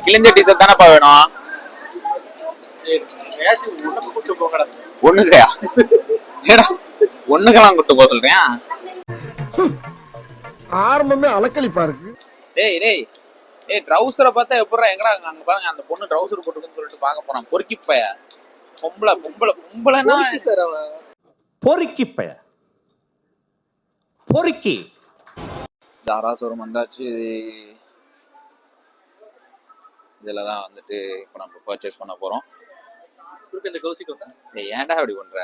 கிழிஞ்ச டிஷர்ட் தானப்பா வேணும். ஒண்ணுக்கையா ஏடா ஒண்ணுக்கெல்லாம் கூட்டு போக சொல்றியா? ஆரம்பமே அலக்களிப்பா இருக்கு. டேய் டேய் ஏய் ட்ரவுசரை பார்த்தா எப்படா எங்கடா அங்க பாருங்க அந்த பொண்ணு ட்ரவுசர் போட்டுக்குன்னு சொல்லிட்டு பார்க்க போறான். பொறுக்கிப்பைய பொம்பளைன்னா சார் அவன் பொறுக்கிப்பைய பொறுக்கி. ஜாரா ஷோரூம் வந்தாச்சு. இதில் தான் வந்துட்டு இப்போ நம்ம பர்ச்சேஸ் பண்ண போகிறோம். இந்த கௌசிக்கு ஏன்டா அப்படி பண்ற?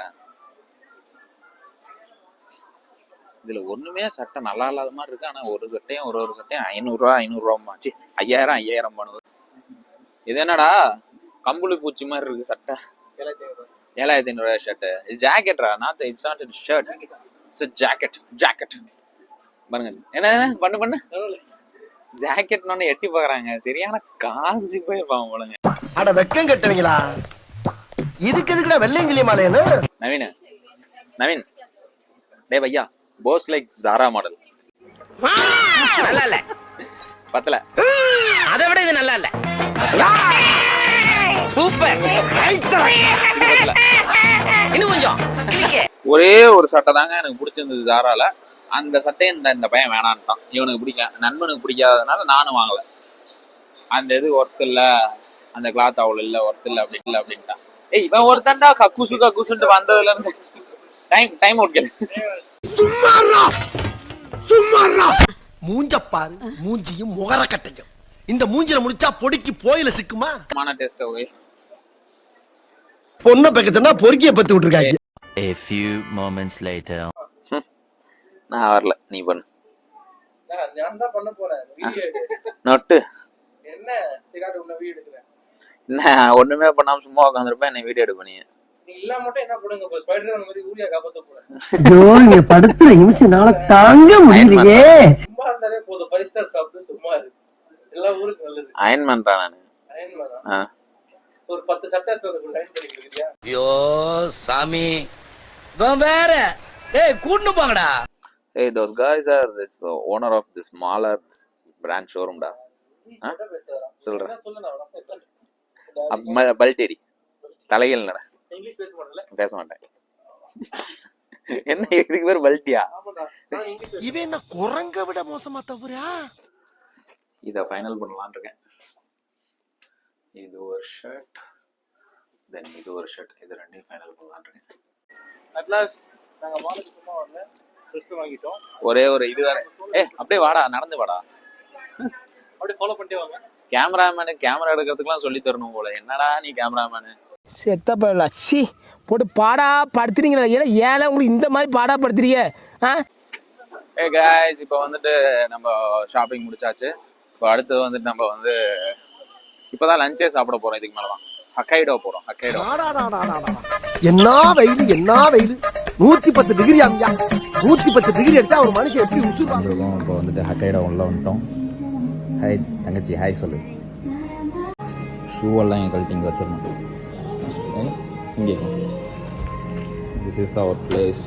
இதுல ஒண்ணுமே சட்டை நல்லா இல்லாத மாதிரி இருக்கு. ஆனா ஒரு சட்டையும் ஒரு சட்டையும் 500 5000 பண்ணுது. இது என்னடா கம்பளி பூச்சி மாதிரி இருக்கு சட்டை. 7500 ஷர்ட். இது ஜாக்கெட்ரா? Not it's not a shirt, it's a jacket பாருங்க. என்ன பண்ணு ஜாக்கெட்னு எட்டி பாக்குறாங்க. சரியான காஞ்சி போயிருப்பாங்க போலங்க. அட வெக்கம் கட்டுவீங்களா? இதுக்கு எதுக்குடா வெள்ளையங்கிலி மாலையன்னு? நவீன் டேய் பையா, போஸ் லைக் ஜாரா மாடல். நல்லா இல்ல பத்தல. அதை விட இது நல்லா இல்ல. சூப்பர். இன்னும் கொஞ்சம். ஒரே ஒரு சட்டை தாங்க எனக்கு பிடிச்சிருந்தது ஜாரால. அந்த சட்டையை இந்த பையன் வேணான்ட்டான். இவனுக்கு பிடிக்கும், நண்பனுக்கு பிடிக்காததுனால நானும் வாங்கல. அந்த இது ஒர்த் இல்ல, அந்த கிளாத் அவ்வளவு இல்ல, ஒர்த் இல்ல அப்படின்ட்டான். ஏய் இவன் ஒருத்தன்டா கக்குசுன்ட்டு வந்ததுல இருந்து டைம் அவுட் கேளு. சும்மாறா மூஞ்ச பாரு, மூஞ்சியும் முகர கட்டையும். இந்த மூஞ்சில முடிச்சா பொடிக்கு போயில சிக்குமா? மான டேஸ்ட் ஓகே. பொண்ண பக்கத்துனா பொறுக்கிய பத்து விட்டுருக்காங்க. A few moments later. நான் வரல, நீ பண்ணு. நான் தான் பண்ண போறேன். வீடியோ எடு. நோட்டு என்ன டிகாட் உன்ன வீடியோ எடுக்கறேன். என்ன ஒண்ணுமே பண்ணாம சும்மா உட்கார்ந்திருப்பேன். நீ வீடியோ எடுக்க பண்ணீங்க. நீ இல்ல மட்டும் என்ன பண்ணுங்க, ஸ்பைடர்மேன் மாதிரி ஊரியா காப்பாத்த போறேன். ஐயோ நீ படுத்துற நிமிஷம்னால தாங்க முடியலையே. சும்மா இருந்தாலே போதும். பரிஸ்டர் சாப்பிட்டு சும்மா இரு. எல்லா ஊருக்கு நல்லது. அயன்மேன் தான் நானு. அயன்மேன். ஒரு 10 சட்டை எடுத்து லைன் பண்ணி கொடுக்குறியா? ஐயோ சாமி வேற. ஏய் கூட்டு போங்கடா. Hey, those guys are this owner of this smaller brand showroom da. சொல்றேன். பல்டேடி தலைகள் நட. இங்கிலீஷ் பேச மாட்டல? பேச மாட்டேன். என்ன இதுக்கு பேர் பல்டியா? இவன் என்ன குரங்க விட மோசமா தவறா? இத ஃபைனல் பண்ணலாம்னு இருக்கேன். இது ஒரு ஷர்ட், தென் இது ஒரு ஷர்ட். இது ரெண்டையும் ஃபைனல் பண்ணலாம்னு இருக்கேன். அட்லாஸ்ட் நாங்க மாலுக்கு சும்மா வரல, ட்ரெஸ் வாங்கிட்டோம். ஒரே ஒரு இது வேற. அப்படியே வாடா, நடந்து வாடா. அப்படியே ஃபாலோ பண்ணிட்டே வாங்க. கேமராமேனு கேமரா எடுக்கிறதுக்குலாம் சொல்லி தரணும் போல. என்னடா நீ கேமராமேனு? செத்த பரல சி போட்டு பாடா படுத்துறீங்களா? ஏன் உங்களுக்கு இந்த மாதிரி பாடா படுத்துறீங்க? ஏ गाइस, இப்போ வந்துட்டு நம்ம ஷாப்பிங் முடிச்சாச்சு. இப்போ அடுத்து வந்துட்டு நம்ம வந்து இப்போதான் லஞ்சே சாப்பிட போறோம். இதுக்கு மேலதான் ஹக்கைடோ போறோம். ஹக்கைடோ என்ன வெயில் 110 டிகிரி ஆமியா. 110 டிகிரி எடுத்தா ஒரு மனுஷன் எப்படி உசுறாங்க? இப்போ வந்துட்டு ஹக்கைடோ உள்ள வந்துட்டோம். ஹாய் தங்கச்சி, ஹாய் சொல்லு. ஷூவெல்லாம் என் கழட்டி இங்கே வச்சிடணும். இங்கே this is our place.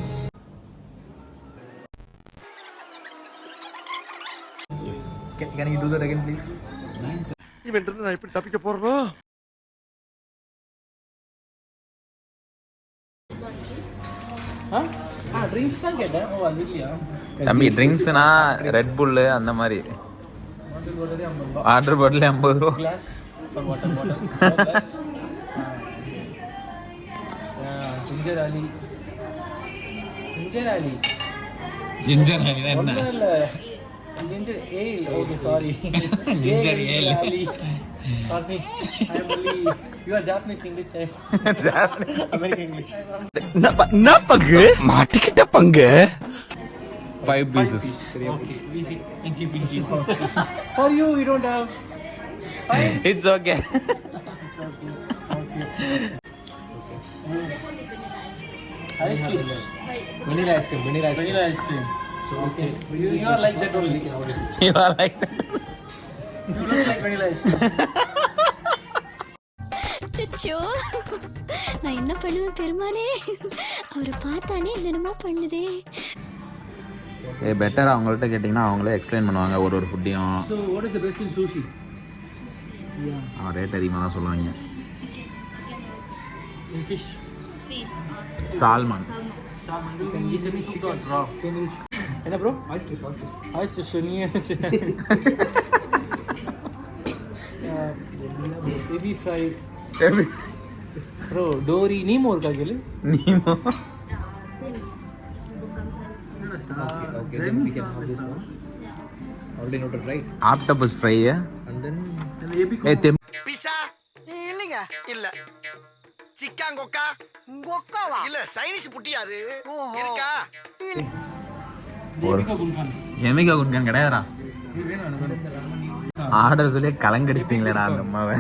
Can you do that again please? இவன் இருந்து நான் எப்படி தப்பிக்க போறேனோ? ட்ரிங்க்ஸ் தான் கேட்டேன். ஓ அது இல்லையா? தம்பி ட்ரிங்க்ஸ்னா ரெட் புல்லு அந்த மாதிரி. வாட்டர் பாட்டில் 50 ரூபா. Glass for water bottle. Ginger ale தான் என்ன? இல்ல ginger ale. Okay, sorry. Ginger ale. Sorry, I am only. You are Japanese English. American English. என்ன பங்கு மாட்டிக்கிட்ட பங்கு? 5 pieces. Okay, easy. Inky. For you, you don't have. It's okay. Ice cream. Vanilla ice cream. So okay, you are like that only. You are like that. You look like vanilla ice cream. அச்சோ, நான் என்ன பண்ணுவேன் பெருமானே? அவரை பார்த்தாலே என்னென்னமோ பண்ணுதே. Better அவங்கள்ட்ட கேட்டிங்கன்னா அவங்களே எக்ஸ்பிளைன் பண்ணுவாங்க ஒரு ஃபுட்டையும். So what is the best in sushi? அவன் ரேட் அதிகமாக தான் சொல்லுவாங்க. Fish. Salmon. You can be semi-cooked or raw. என்ன bro? Oyster. Baby fry. Bro, Dory Nemo இருக்கா கேளு. Nemo. Okay, then we can have this one. Already noted, right? Octopus fry. And then பிசா இல்லைங்க இல்ல சிக்காங்கொக்கா கொக்காவா இல்ல Chinese புட்டியாது இருக்கா எமிகா குன்கான் கிடையாதுடா. Order சொல்லி கலங்கடிச்சிட்டீங்களேடா அந்த அம்மாவை.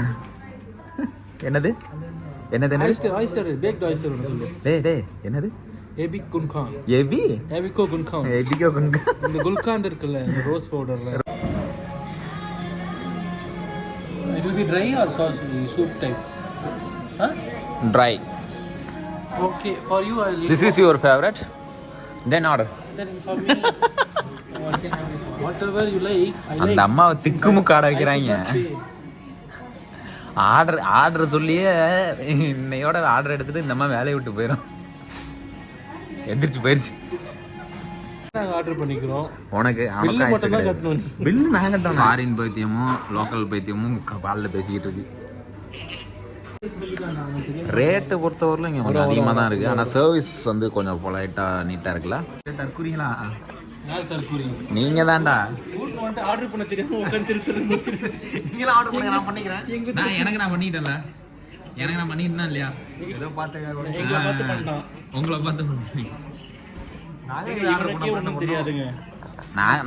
என்னது oyster baked oyster ஒன்னு சொல்லு. டேய் என்னது? Ebico Gunkan. எபிகோ குன்கான். இந்த குல்கான் இருக்குல்ல இந்த rose பவுடர்ல. It will be dry or saucy soup type. Huh? Dry. Okay, for you I'll eat. This is your favorite? Then order. Then for me whatever you like, I அந்த like. அம்மாவை திக்குமுக்காட வைக்கிறாங்க. Order சொல்லியே இன்னையோட order எடுத்துட்டு இந்த அம்மா வேலையை விட்டு போயிடும். எந்திரிச்சு போயிடுச்சு. நாங்க ஆர்டர் பண்ணிக்கிறோம். உனக்கு பில்லு மட்டும் தான் கட்டணும். பில்லு நான் கட்டணும். ஃபாரின் பைத்தியமும் லோக்கல் பைத்தியமும் பாலில் பேசிக்கிட்டு இருக்கு. ரேட்டை பொறுத்தவரையிலும் இங்கே கொஞ்சம் அதிகமாக தான் இருக்குது. ஆனால் சர்வீஸ் வந்து கொஞ்சம் பொலைட்டாக நீட்டாக இருக்குல்ல. தற்கூறீங்களா? யார் தரக்குறீங்க? நீங்கள் தான்டா. ஊருக்கு வந்து ஆர்டர் பண்ண தெரியாம உட்காந்து திருத்துறது. நீங்களும் ஆர்டர் பண்ணுங்க, நான் பண்ணிக்கிறேன். எனக்கு நான் பண்ணிட்டேன்ல. எனக்கு நான் பண்ணிட்டேனா இல்லையா? ஏதோ எங்களை பார்த்து பண்ணான். உங்களை பார்த்து பண்ணுறேன். எனக்கே ஒன்றும் தெரியாதுங்க.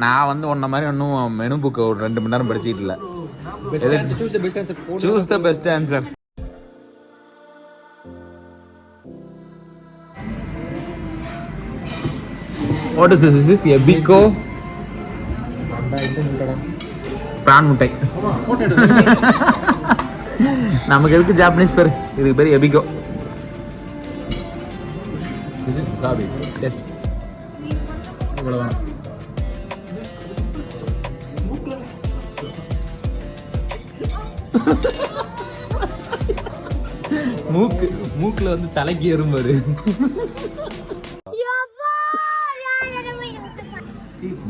நான் வந்து உன்ன மாதிரி ஒன்றும் மெனு புக்கு ஒரு 2 மணி நேரம் படிச்சிட்டு இல்லை. Choose the best answer. What is this? This is Ebico பிரான் முட்டை. நமக்கு எதுக்கு ஜாப்பனீஸ் பேர்? இதுக்கு பேர் எபிகோ. This is wasabi. Yes. இவ்வளவுதான். மூக்குல வந்து தலைக்கு ஏறும் பாரு.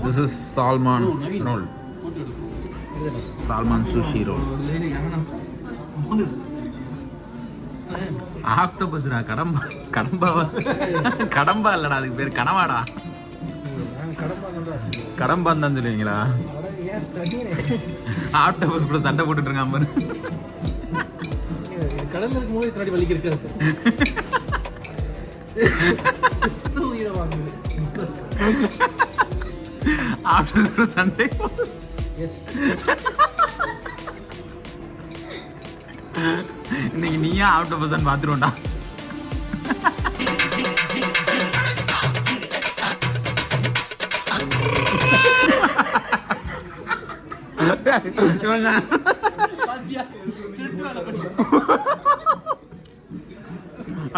This is salmon roll. Salmon sushi roll. ஆக்டோபஸ்டா. கடம்பா இல்லடா, அதுக்கு பேர் கனவாடா. கடம்பான்னு தான் சொல்லுவீங்களா? ஆக்டோபஸ் கூட சண்டை போட்டுட்டு இருக்கான் பாரு. கடல்ல இருக்கும் போது இத்தனை வலிக்கு இருக்காது. செத்து உயிரை வாங்குது. ஆக்டோபஸ் கூட சண்டை. இன்னைக்கு நீயா ஆக்டோபஸ் பாத்துருவோம்டா.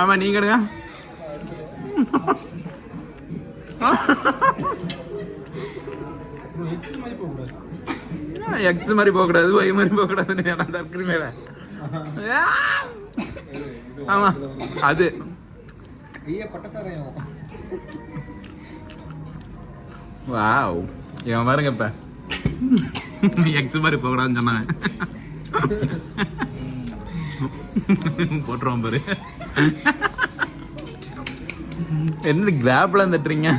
ஆமா நீங்க எடுங்க. எக்ஸ் மாதிரி போக கூடாது, ஒய் மாதிரி போக கூடாதுன்னு தற்கொலை மேல. ஆமா அது வாவ். இவன் பாருங்க இப்ப எக்ஸ் மாதிரி போக கூடாதுன்னு சொன்னாங்க. போட்டுருவான் பாரு. என்ன கிராப்ல தட்டுறீங்க?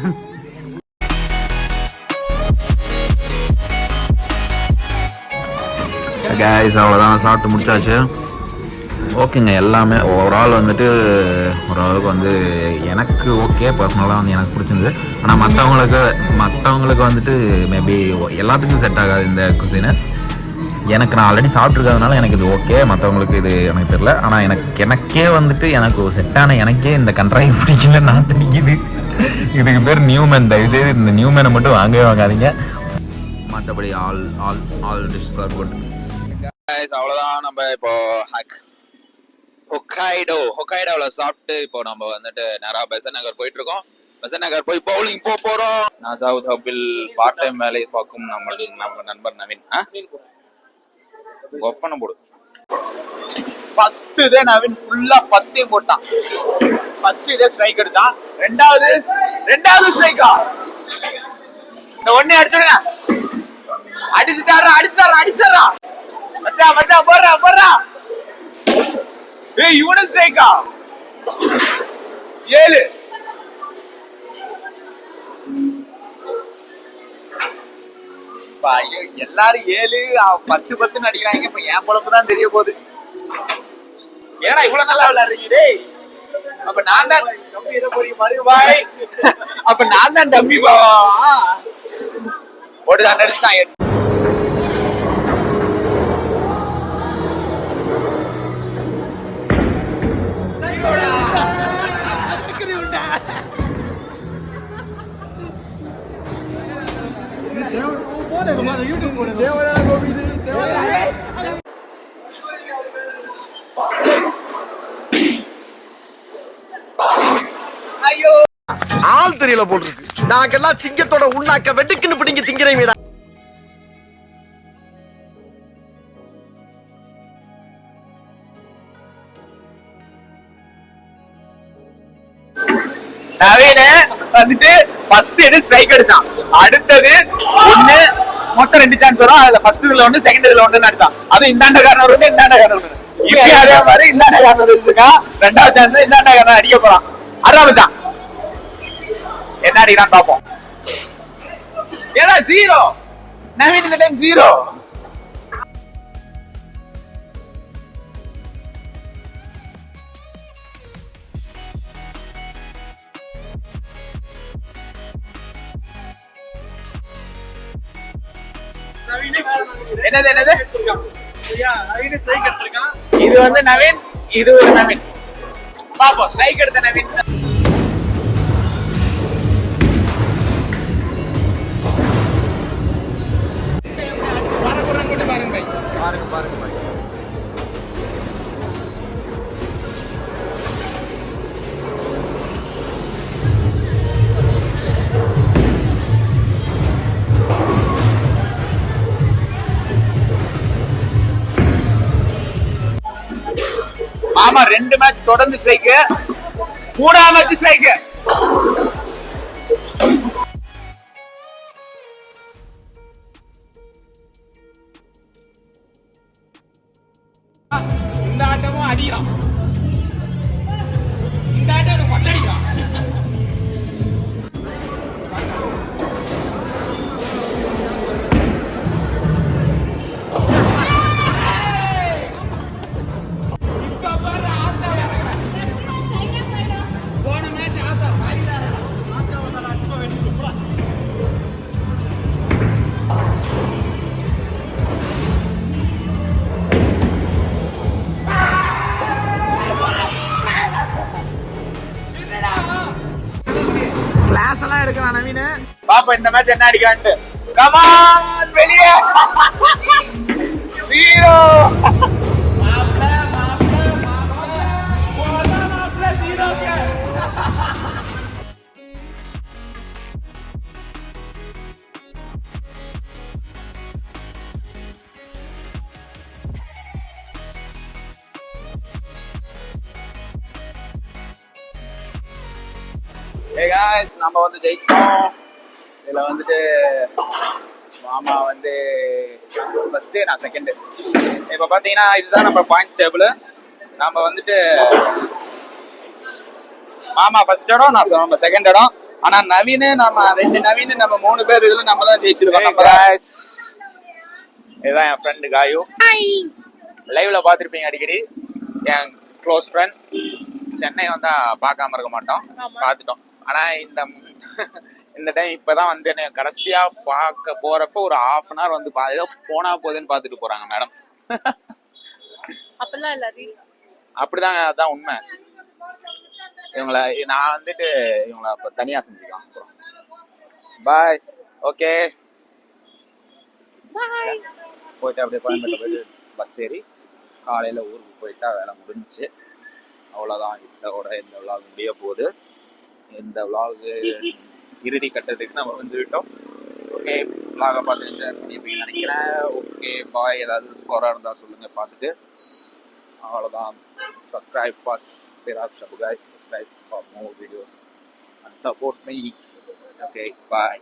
கைஸ் அவ்வளோதான், சாப்பிட்டு முடிச்சாச்சு. ஓகேங்க, எல்லாமே ஓவரால் வந்துட்டு ஓரளவுக்கு வந்து எனக்கு ஓகே, பர்சனலாக வந்து எனக்கு பிடிச்சிருந்தது. ஆனால் மற்றவங்களுக்கு வந்துட்டு மேபி எல்லாத்துக்கும் செட் ஆகாது இந்த குசினை. எனக்கு நான் ஆல்ரெடி சாப்பிட்ருக்கிறதுனால எனக்கு இது ஓகே, மற்றவங்களுக்கு இது எனக்கு தெரியல. ஆனால் எனக்கே வந்துட்டு எனக்கு செட்டான எனக்கே இந்த கண்ட்ராய் பிடிக்கல, நான் தெரியுது. இதுக்கு பேர் நியூமேன். தயவுசெய்து இந்த நியூமேனை மட்டும் வாங்கவே வாங்காதீங்க. மற்றபடி ஆல் டிஷ்ஷஸ் ஆர் குட். அவ்வளோதான். நம்ம இப்போ ஹொக்காய்டோவில் சாப்பிட்டு இப்போ நம்ம வந்துட்டு நேராக பெசன்ட் நகர் போயிட்டு இருக்கோம். பெசன்ட் நகர் போய் பவுலிங் போறோம். நான் சவுத் ஹப்பில் பார்ட் டைம் வேலையை பார்க்கும் நம்ம நண்பர் நவீன். ஒப்பனை போடு. ஃபர்ஸ்ட் இதே நவீன் ஃபுல்லா ஃபர்ஸ்டையும் போட்டான். ஃபர்ஸ்ட் இதே ஸ்ட்ரைக் எடுத்தான். ரெண்டாவது ஸ்ட்ரைக்கா இந்த ஒண்ணே அடிச்சுடுங்க. அடிச்சுட்டாரா மச்சான் போடுறா. ஏய் இவனு ஸ்ட்ரைக்கா 7. எல்லாரும் 7 10 அடிக்கிறாங்க. இப்ப என் பொழப்பு தான் தெரிய போகுது. ஏன்னா இவ்வளவு நல்லா விளையாடுறீங்க டேய். அப்ப நான் தான் டம்மி இத போறீங்க பாருங்க பாய். அப்ப நான் தான் டம்மி பாவா. ஒரு அண்டர்ஸ்டாண்ட். ஆள் தெரியல போட்டுருக்கு. நாங்கெல்லாம் சிங்கத்தோட உண்ணாக்க வெட்டுக்குன்னு பிடிங்க திங்கிறீங்கடா. நவீன வந்துட்டு ஃபர்ஸ்ட் எடு ஸ்ட்ரைக் எடுத்தான். அடுத்தது ஒண்ணு மொத்தம் 2 சான்ஸ் வரும். அதுல ஃபர்ஸ்ட் இதுல ஒண்ணு செகண்ட் இதுல ஒண்ணு அடிச்சான். அது இந்தாண்ட கார்னர் ஒண்ணு இந்தாண்ட கார்னர் ஒண்ணு. இப்ப அதே மாதிரி இந்தாண்ட கார்னர் இருக்கா. ரெண்டாவது சான்ஸ் இந்தாண்ட கார்னர் அடிக்க போறான். ஆரம்பிச்சான். என்ன அடிக்கிறான் பாப்போம். ஏடா 0 நவீன் இந்த டைம் 0. என்னது இது வந்து நவீன், இது ஒரு நவீன். பாப்போம் ஸ்ட்ரைக் எடுத்த நவீன். பாருங்க. ஆமா 2 மேட்ச் தொடர்ந்து ஸ்ட்ரைக். 3ஆவது மேட்ச் ஸ்ட்ரைக். இந்த ஆட்டமும் அடிக்கிறான். இந்த ஆட்டம் கொண்டடிக்கிறான். கிளாஸ் எல்லாம் எடுக்கலாம் நவீன. பாப்பா இந்த மேட்ச் என்ன அடிக்கிறான்ட்டு. கம் ஆன் வெளியே 0. Hey guys, நம்ம வந்து ஜெயிச்சோம். இதுல வந்துட்டு மாமா வந்து ஃபர்ஸ்ட், நான் செகண்ட். இப்ப பாத்தீங்கன்னா இதுதான் நம்ம பாயிண்ட்ஸ் டேபிள். நம்ம வந்துட்டு மாமா ஃபர்ஸ்ட் இடம், நம்ம செகண்ட் இடம். ஆனா நவீன் நம்ம 2 நவீன் நம்ம 3 பேர் இதுல நம்ம தான் ஜெயிச்சிருக்கோம். இதுதான் என் ஃப்ரெண்ட் காயு. லைவ்ல பாத்திருப்பீங்க அடிக்கடி. என் க்ளோஸ் ஃப்ரெண்ட். சென்னை வந்தா பார்க்காம இருக்க மாட்டோம், பார்த்துட்டோம். ஆனா இந்த டைம் இப்பதான் வந்து கடைசியா பார்க்க போறப்ப ஒரு 1/2 hour வந்து ஏதோ போனா போகுதுன்னு பாத்துட்டு போறாங்க மேடம். அப்படிலாம் இல்ல, அப்படிதாங்க, அதான் உண்மை. இவங்களை நான் வந்துட்டு இவங்களை அப்ப தனியா செஞ்சுக்கலாம். பாய். ஓகே போயிட்டு அப்படியே கோயம்பேட்டில் போயிட்டு பஸ் ஏறி காலையில ஊருக்கு போயிட்டா வேலை முடிஞ்சுச்சு. அவ்வளோதான். இதோட இந்த விளாக் முடிய போகுது. இந்த விளாக் இறுதி கட்டத்துக்கு நம்ம வந்துவிட்டோம். ஓகே vlog பார்த்து என்ஜாய் பண்ணிருப்பீங்கன்னு நினைக்கிறேன். Okay bye. ஏதாவது குறை இருந்தால் சொல்லுங்கள் பார்த்துட்டு. அவ்வளோதான். subscribe for Firas Shabu guys. Subscribe for more videos and support me. Okay, bye.